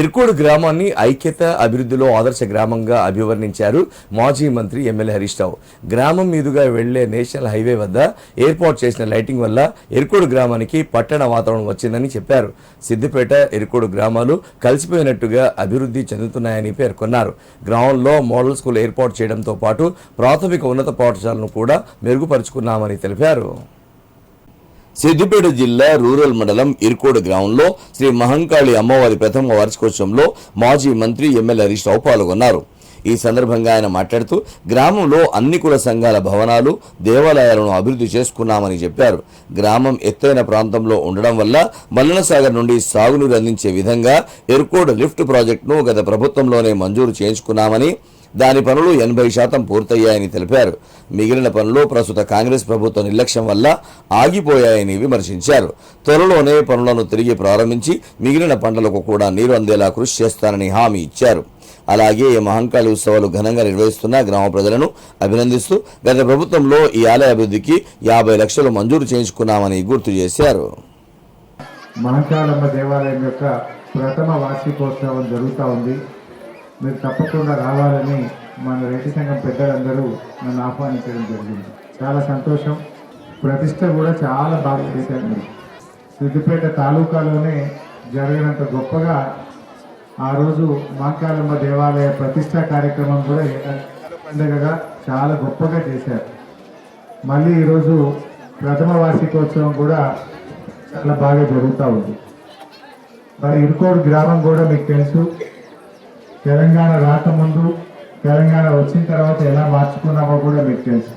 ఇర్కోడ్ గ్రామాన్ని ఐక్యత అభివృద్ధిలో ఆదర్శ గ్రామంగా అభివర్ణించారు మాజీ మంత్రి ఎమ్మెల్యే హరీష్ రావు. గ్రామం మీదుగా వెళ్లే నేషనల్ హైవే వద్ద ఏర్పాటు చేసిన లైటింగ్ వల్ల ఇర్కోడ్ గ్రామానికి పట్టణ వాతావరణం వచ్చిందని చెప్పారు. సిద్దిపేట ఇర్కోడ్ గ్రామాలు కలిసిపోయినట్టుగా అభివృద్ధి చెందుతున్నాయని పేర్కొన్నారు. గ్రామంలో మోడల్ స్కూల్ ఏర్పాటు చేయడంతో పాటు ప్రాథమిక ఉన్నత పాఠశాలను కూడా మెరుగుపరుచుకున్నామని తెలిపారు. సిద్దిపేట జిల్లా రూరల్ మండలం ఇర్కోడ్ గ్రామంలో శ్రీ మహంకాళి అమ్మవారి ప్రథమ వార్షికోత్సవంలో మాజీ మంత్రి ఎమ్మెల్యే హరీష్ రావు పాల్గొన్నారు. ఈ సందర్భంగా ఆయన మాట్లాడుతూ గ్రామంలో అన్ని కుల సంఘాల భవనాలు, దేవాలయాలను అభివృద్ధి చేసుకున్నామని చెప్పారు. గ్రామం ఎత్తైన ప్రాంతంలో ఉండడం వల్ల మల్లనసాగర్ నుండి సాగునీరు అందించే విధంగా ఇర్కోడ్ లిఫ్ట్ ప్రాజెక్టును గత ప్రభుత్వంలోనే మంజూరు చేయించుకున్నామని, దాని పనులు 80% పూర్తయ్యాయని తెలిపారు. మిగిలిన పనులు ప్రస్తుత కాంగ్రెస్ ప్రభుత్వ నిర్లక్ష్యం వల్ల ఆగిపోయాయని విమర్శించారు. త్వరలోనే పనులను తిరిగి ప్రారంభించి మిగిలిన పంటలకు కూడా నీరు అందేలా కృషి చేస్తానని హామీ ఇచ్చారు. అలాగే ఈ మహంకాళి ఉత్సవాలు ఘనంగా నిర్వహిస్తున్న గ్రామ ప్రజలను అభినందిస్తూ గత ప్రభుత్వంలో ఈ ఆలయ అభివృద్ధికి 50 లక్షలు మంజూరు చేయించుకున్నామని గుర్తు చేశారు. మహంకాళమ్మ దేవాలయం యొక్క ప్రథమ వార్షికోత్సవం జరుగుతూ ఉంది. మీరు తప్పకుండా రావాలని మన రెడ్డి సంఘం పెద్దలందరూ నన్ను ఆహ్వానించడం జరిగింది. చాలా సంతోషం. ప్రతిష్ట కూడా చాలా బాగా చేశారు. మీరు సిద్దిపేట తాలూకాలోనే జరిగినంత గొప్పగా ఆ రోజు మహంకాళమ్మ దేవాలయ ప్రతిష్టా కార్యక్రమం కూడా పండుగగా చాలా గొప్పగా చేశారు. మళ్ళీ ఈరోజు ప్రథమ వార్షికోత్సవం కూడా చాలా బాగా జరుగుతూ ఉంది. మరి ఇర్కోడ్ గ్రామం కూడా మీకు తెలుసు, తెలంగాణ రాకముందు తెలంగాణ వచ్చిన తర్వాత ఎలా మార్చుకున్నామో కూడా మీకు తెలుసు.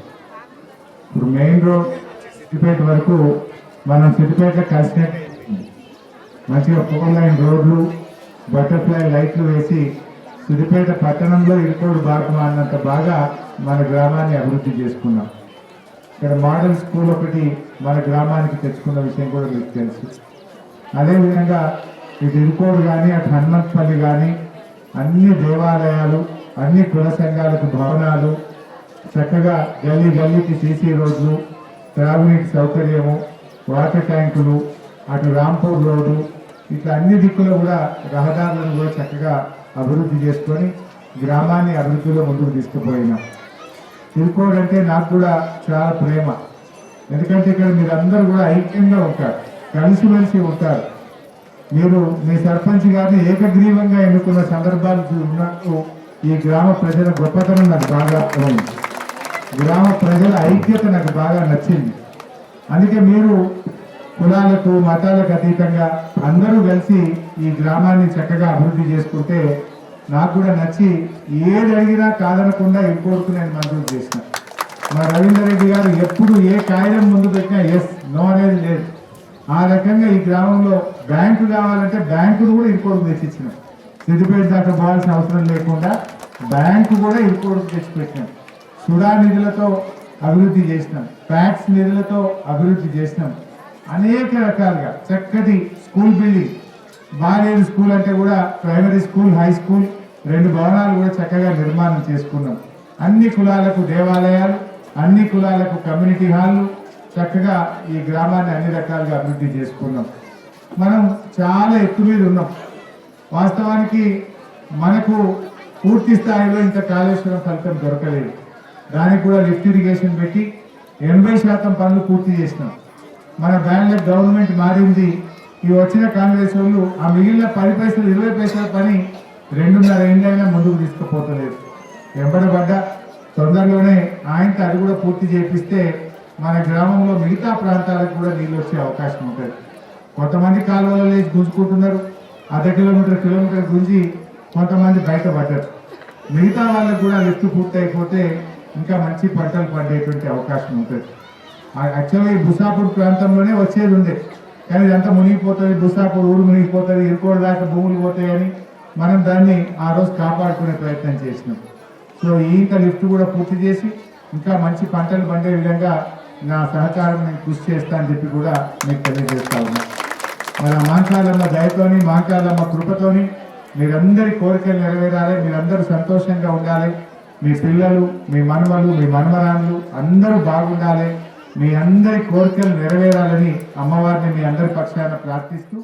ఇప్పుడు మెయిన్ రోడ్ సిద్దిపేట వరకు మనం సిద్దిపేట కలిసినట్టు మంచిగా 4 లైన్ రోడ్లు, బటర్ఫ్లై లైట్లు వేసి సిద్దిపేట పట్టణంలో ఇర్కోడ్ భాగం అన్నంత బాగా మన గ్రామాన్ని అభివృద్ధి చేసుకున్నాం. ఇక్కడ మోడల్ స్కూల్ ఒకటి మన గ్రామానికి తెచ్చుకున్న విషయం కూడా మీకు తెలుసు. అదేవిధంగా ఇటు ఇర్కోడ్ కానీ అటు హనుమంతపల్లి కానీ అన్ని దేవాలయాలు, అన్ని కుల సంఘాలకు భవనాలు, చక్కగా గల్లీ గల్లీకి సీసీ రోడ్లు, త్రాగునీటి సౌకర్యము, వాటర్ ట్యాంకులు, అటు రాంపూర్ రోడ్డు, ఇట్లా అన్ని దిక్కులు కూడా రహదారులను కూడా చక్కగా అభివృద్ధి చేసుకొని గ్రామాన్ని అభివృద్ధిలో ముందుకు తీసుకుపోయినాం. ఇర్కోడ్ అంటే నాకు కూడా చాలా ప్రేమ. ఎందుకంటే ఇక్కడ మీరందరూ కూడా ఐక్యంగా ఉంటారు, కలిసిమెలిసి ఉంటారు. మీరు మీ సర్పంచ్ గారిని ఏకగ్రీవంగా ఎన్నుకున్న సందర్భాలు ఉన్నట్టు ఈ గ్రామ ప్రజల గొప్పతనం నాకు బాగా అర్థమైంది. గ్రామ ప్రజల ఐక్యత నాకు బాగా నచ్చింది. అందుకే మీరు కులాలకు మతాలకు అతీతంగా అందరూ కలిసి ఈ గ్రామాన్ని చక్కగా అభివృద్ధి చేసుకుంటే నాకు కూడా నచ్చి ఏది అడిగినా కాదనకుండా ఇంకోటికి నేను మంజూరు చేసిన. మా రవీందర్ రెడ్డి గారు ఎప్పుడు ఏ కాగితం ముందు పెట్టినా ఎస్ నో అనేది లేదు. ఆ రకంగా ఈ గ్రామంలో బ్యాంకు కావాలంటే బ్యాంకును కూడా ఇరుకోడుకు తెచ్చిచ్చినాం. సిద్దిపేట దాకా పోవాల్సిన అవసరం లేకుండా బ్యాంకు కూడా ఇరుకోడుకు తెచ్చిపెట్టినాం. సుడా నిధులతో అభివృద్ధి చేసినాం, ఫ్యాక్స్ నిధులతో అభివృద్ధి చేసినాం. అనేక రకాలుగా చక్కటి స్కూల్ బిల్డింగ్, బాలేరు స్కూల్ అంటే కూడా ప్రైమరీ స్కూల్, హై స్కూల్ 2 భవనాలు కూడా చక్కగా నిర్మాణం చేసుకున్నాం. అన్ని కులాలకు దేవాలయాలు, అన్ని కులాలకు కమ్యూనిటీ హాళ్ళు, చక్కగా ఈ గ్రామాన్ని అన్ని రకాలుగా అభివృద్ధి చేసుకున్నాం. మనం చాలా ఎత్తు మీద ఉన్నాం. వాస్తవానికి మనకు పూర్తి స్థాయిలో ఇంకా కాళేశ్వరం ఫలితం దొరకలేదు. దానికి కూడా లిఫ్ట్ ఇరిగేషన్ పెట్టి 80% పనులు పూర్తి చేసినాం. మన బ్యాంక్ గవర్నమెంట్ మారింది. ఈ వచ్చిన కాంగ్రెస్ వాళ్ళు ఆ మిగిలిన 10 పైసలు 20 పైసల పని 2.5 ఏళ్ళైనా ముందుకు తీసుకుపోతలేదు. వెంబడబడ్డ తొందరలోనే ఆయనతో అది కూడా పూర్తి చేపిస్తే మన గ్రామంలో మిగతా ప్రాంతాలకు కూడా నీళ్ళు వచ్చే అవకాశం ఉంటుంది. కొంతమంది కాలువలో లేచి గుంజుకుంటున్నారు, ½ కిలోమీటర్ గుంజి కొంతమంది బయటపడ్డారు. మిగతా వాళ్ళకు కూడా లిఫ్ట్ పూర్తి అయిపోతే ఇంకా మంచి పంటలు పండేటువంటి అవకాశం ఉంటుంది. యాక్చువల్గా ఈ బుసాపూర్ ప్రాంతంలోనే వచ్చేది ఉండే, కానీ ఇదంతా మునిగిపోతుంది, బుసాపూర్ ఊరు మునిగిపోతుంది, ఇరుకోడు దాకా భూములు పోతాయని మనం దాన్ని ఆ రోజు కాపాడుకునే ప్రయత్నం చేసినాం. సో ఇంకా లిఫ్ట్ కూడా పూర్తి చేసి ఇంకా మంచి పంటలు పండే విధంగా నా సహకారం నేను కృషి చేస్తా అని చెప్పి కూడా మీకు తెలియజేస్తా ఉన్నా. మన మహంకాళమ్మ దయతోని, మహంకాళమ్మ కృపతోని మీరందరి కోరికలు నెరవేరాలి, మీరందరూ సంతోషంగా ఉండాలి. మీ పిల్లలు, మీ మనవలు, మీ మనమరాళ్ళు అందరూ బాగుండాలి. మీ అందరి కోరికలు నెరవేరాలని అమ్మవారిని మీ అందరి పక్షాన ప్రార్థిస్తూ